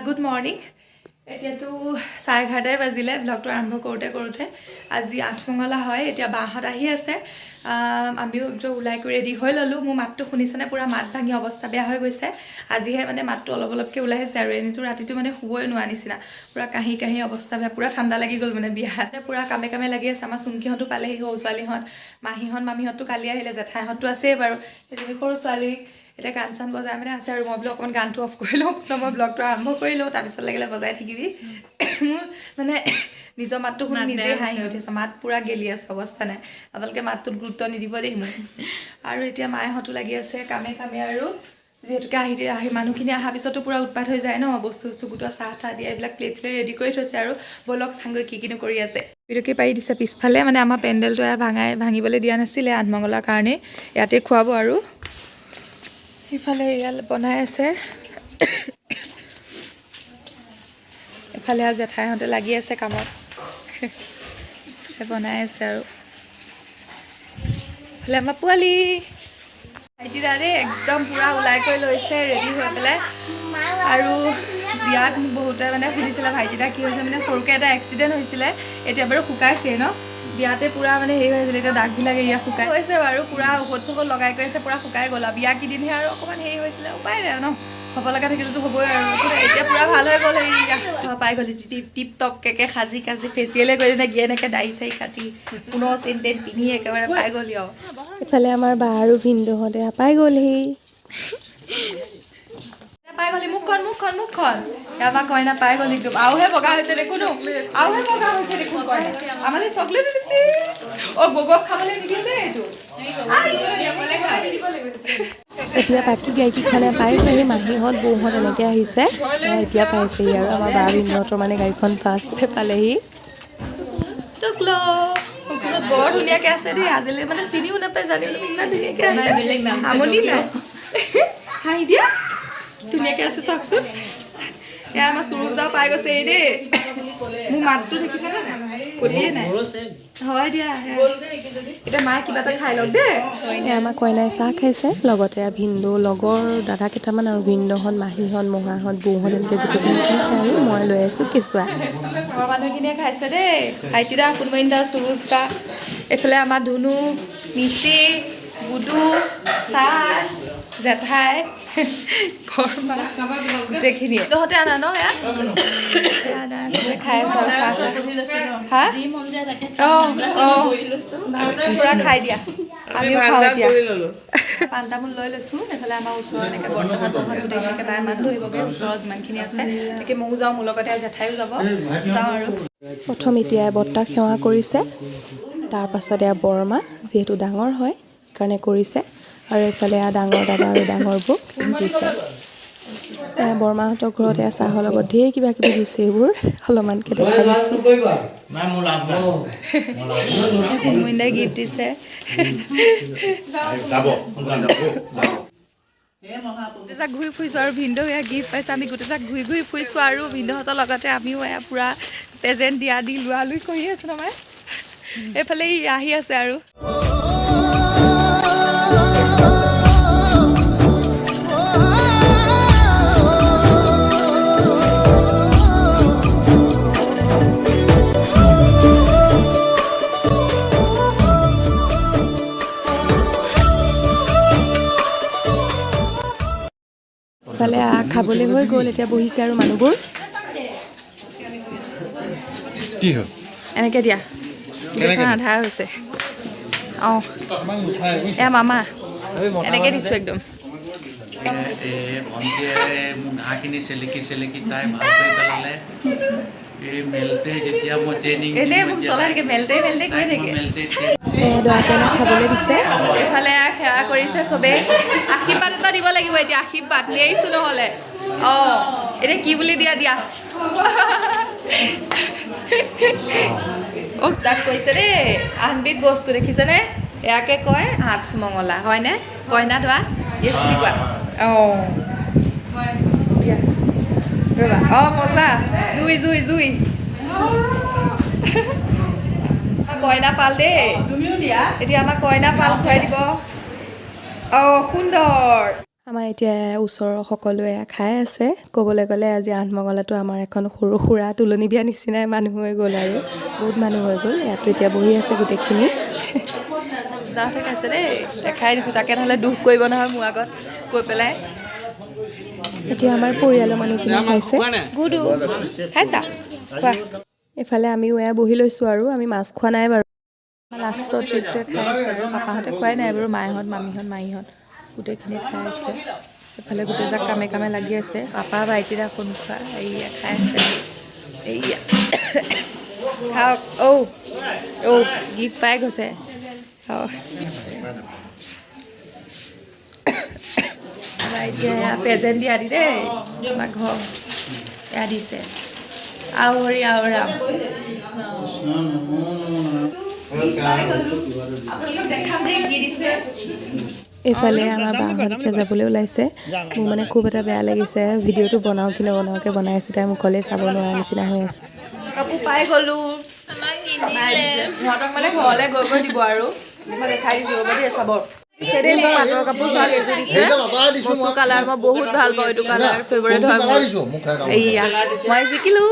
Good morning. এতিয়াতো 11:30 বাজিলে ব্লগটো আৰম্ভ কৰোতে আজি আঠমঙলা হয় এতিয়া বাহত আহি আছে আমিও একদম উলাই কৰি ৰেডি হৈ ললো মোৰ মাতটো শুনিছনে পুৰা মাত ভাঙি অৱস্থা বেয়া হৈ গৈছে আজিহে মানে মাতটো অলপকে উলাই আছে আৰু এনেটো ৰাতিটো মানে শুবই নোৱা নিছিনা পুৰা কাহি অৱস্থা বেয়া পুৰা ঠাণ্ডা লাগি গল মানে বিয়াতে পুৰা কামে লাগি আছে আমাৰ সুমকিহতো পালেহি হৌ ছোৱালীহত মাহিহত মামিহতটো কালি আহিলে জেঠাইহতটো আছে বাৰু এজনী সৰু ছোৱালী এটা গান বজাই মানে আছে আৰু মই ব্লগ অকন গানটো অফ কৰি লওঁ মই ব্লগটো আৰম্ভ কৰি লওঁ তাৰ পিছত লাগিলে বজাই থাকিবি মানে নিজৰ মাতটো শুনি নিজে হাঁহি উঠিছে মাত পুৰা গেলি আছে অৱস্থা নাই আপোনালোকে মাতটোত গুৰুত্ব নিদিব দেই মই আৰু এতিয়া মায়েহতো লাগি আছে কামে আৰু যেহেতুকে আহি মানুহখিনি আহা পিছতো পুৰা উৎপাত হৈ যায় ন বস্তু গুটোৱা চাহ দিয়া এইবিলাক প্লেটছলে ৰেডি কৰি থৈছে আৰু বলক সাংগৈ কিনো কৰি আছে ভিডিঅ'কে পাৰি দিছে পিছফালে মানে আমাৰ পেণ্ডেলটো ভাঙিবলৈ দিয়া নাছিলে আঠমঙলাৰ কাৰণে ইয়াতে খুৱাব আৰু ইফালে ইয়াল বনাই আছে ইফালে আজ জেঠাইহতে লাগি আছে কামত বনাই আছে আৰু ফলে আমাৰ পোৱালি ভাইটি দাদে একদম পুৰা উলাই কৰি লৈছে ৰেডি হৈ পেলাই আৰু বিয়াত বহুতে মানে শুনিছিলে ভাইটি দা কি হৈছে মানে সৰুকে এটা এক্সিডেন্ট হৈছিলে এতিয়া বাৰু শুকাইছে ন বিয়াতে পুৰা মানে হেই হৈছিল এটা দাগ বিলাকে ইয়া শুকাই হৈছে বাৰু পুৰা ঔষধ লগাই কৰিছে পুৰা শুকাই গলা বিয়া কিদিনহে আৰু অকমান হেই হৈছিলে উপায় নাই ন হ'ব লগা থাকিলেতো হ'বই আৰু এতিয়া পুৰা ভাল হৈ গ'ল ইয়া পাই গলি টিপ টপ কেকে খাজি ফেচিয়েলে কৰি না গিয়েনেকে দাই চাই কাটি পুনো চেন্টেন পিনি একেবাৰে পাই গলি আৰু ইফালে আমাৰ বা আৰু ভিন্দহতে পাই গ'লহি পাই গলি মুখখন আমাৰ কইনা পাই গলি একদম আউহে বগা হৈছে দেখো ন আউহে বগা হৈছে দেখো কইনা আমালে চকলেট দিছি ও গগক খাবলৈ নিদিয়ে দে এইটো এতিয়া বাকী গাড়ীকেইখনে পাইছেহি মাহীহঁত বৌহঁত এনেকৈ আহিছে এতিয়া পাইছেহি আৰু আমাৰ বা ভিন্দহঁতৰ মানে গাড়ীখন ফাৰ্ষ্ট পালেহি বৰ ধুনীয়াকৈ আছে দেই আজিলৈ মানে চিনিও নাপায় জানিও ইমান ধুনীয়াকৈ আছে আমনি নাই হাঁহি দিয়া ধুনীয়াকৈ আছে চাওকচোন এয়া আমাৰ সুৰুজ দাও পাই গৈছে এই দেই মোৰ মাতটো দেখিছেনে নাই কটিয়ে নাই হয় দিয়া এতিয়া মায়ে কিবা এটা খাই লওক দেই আমাৰ কইনাই চাহ খাইছে লগতে ভিন্দু লগৰ দাদা কেইটামান আৰু ভিন্দহঁত মাহীহঁত মহাহঁত বৌহঁত এনেকৈ গোটেইখিনি খাইছে আৰু মই লৈ আছোঁ কেঁচুৱা ঘৰৰ মানুহখিনিয়ে খাইছে দেই ভাইটি দা কুনমণি দা সুৰুজ দা এইফালে আমাৰ ধুনু মিচি গুডু চাহ জেঠাই গোটেইখিনি তহঁতে আনা ন খাই পুৰা খাই দিয়া আমিও খাওঁ এতিয়া পাণ তামোল লৈ লৈছোঁ এইফালে আমাৰ ওচৰৰ এনেকৈ বৰ্তমান গোটেইখিনিকে তাই মান ধৰিবগৈ ওচৰত যিমানখিনি আছে তাকে ময়ো যাওঁ মোৰ লগতে জেঠাইও যাব যাওঁ আৰু প্ৰথম এতিয়া বৰ্তাক সেৱা কৰিছে তাৰ পাছত এয়া বৰমা যিহেতু ডাঙৰ হয় সেইকাৰণে কৰিছে আৰু এইফালে ডাঙৰ দাদা আৰু ডাঙৰ বৌক দিছে বৰমাহঁতৰ ঘৰত এয়া চাহৰ লগত ঢেৰ কিবা কিবি দিছে এইবোৰ অলপমানকৈ দেখাই দিছোঁ কুনমণিদাই গিফ্ট দিছে গোটেইজাক ঘূৰি ফুৰিছোঁ আৰু ভিন্দৌ এয়া গিফ্ট পাইছে আমি গোটেইজাক ঘূৰি ফুৰিছোঁ আৰু ভিন্দৌহঁতৰ লগতে আমিও এয়া পূৰা প্ৰেজেণ্ট দি লোৱা লুই কৰি আছোঁ নহয় এইফালে আহি আছে আৰু ইফালে খাবলৈ হৈ গ'ল এতিয়া বহিছে আৰু মানুহবোৰ কি হ'ল এনেকৈ দিয়া আধাৰ হৈছে অঁ এয়া মামা এনেকৈ দিছোঁ একদম ভণ্টিয়ে মোক ঘাঁহখিনি চেলেকি তাই ভাল কৰি পেলালে এই মেলতে যেতিয়া মই ট্ৰেইনিং এনেই মোক চলাই থাকে মেলতে কৰি থাকে দোৱাকইনাক খাবলৈ দিছে এইফালে সেৱা কৰিছে চবেই আশীৰ্বাদ এটা দিব লাগিব এতিয়া আশীৰ্বাদ নিয়াইছোঁ নহ'লে অঁ এতিয়া কি বুলি দিয়া ষ্টাৰ্ট কৰিছে দেই আঠবিধ বস্তু দেখিছেনে এয়াকে কয় আঠমঙলা হয়নে কইনা দোৱা ইয়েছ বুলি কোৱা অঁ ৰ'বা অঁ মজা জুই কইনা পাল দেই এতিয়া আমাক কইনা পাল খুৱাই দিব অঁ সুন্দৰ আমাৰ এতিয়া ওচৰৰ সকলোৱে খাই আছে ক'বলৈ গ'লে আজি আঠমঙলাটো আমাৰ এখন সৰু সুৰা তুলনি বিয়া নিচিনাই মানুহ হৈ গ'ল আৰু বহুত মানুহ হৈ গ'ল ইয়াতো এতিয়া বহি আছে গোটেইখিনি খাইছে দেই দেখাই দিছোঁ তাকে নহ'লে দুখ কৰিব নহয় মোৰ আগত কৈ পেলাই এতিয়া আমাৰ পৰিয়ালৰ মানুহখিনি খাইছে গুডু খাইছা খোৱা এইফালে আমিও এয়া বহি লৈছোঁ আৰু আমি মাছ খোৱা নাই বাৰু লাষ্টৰ ট্ৰিপটোৱে খাই আছে আৰু পাপাহঁতে খোৱাই নাই বাৰু মাহঁত মামীহঁত মাহীহঁত গোটেইখিনি খাই আছে এইফালে গোটেইজাক কামে কামে লাগি আছে পাপা ভাইটিৰা কোন খোৱা এইয়া খাই আছে এইয়া খাওক গিফ্ট পাই গৈছে এতিয়া প্ৰেজেণ্ট দিয়া দি দেই আমাৰ ঘৰ এয়া দিছে আও হৰি আও ৰাম এইফালে আমাৰ বাহঁত এতিয়া যাবলৈ ওলাইছে মোৰ মানে খুব এটা বেয়া লাগিছে ভিডিঅ'টো বনাওঁ কি নবনাওঁকৈ বনাই আছোঁ তাই মুখলৈ চাব নোৱাৰা নিচিনা হৈ আছে কাপোৰ পাই গ'লো সিহঁতক মানে ঘৰলৈ গৈ গৈ দিব আৰু দেখাই দিছোঁ ৰ'ব দেই চাব পাটৰ কাপোৰ চোৱা কেইযোৰ দিছে মচু কালাৰ মই বহুত ভাল পাওঁ এইটো কালাৰ ফেভৰেট হয় মোৰ এইয়া মই জিকিলোঁ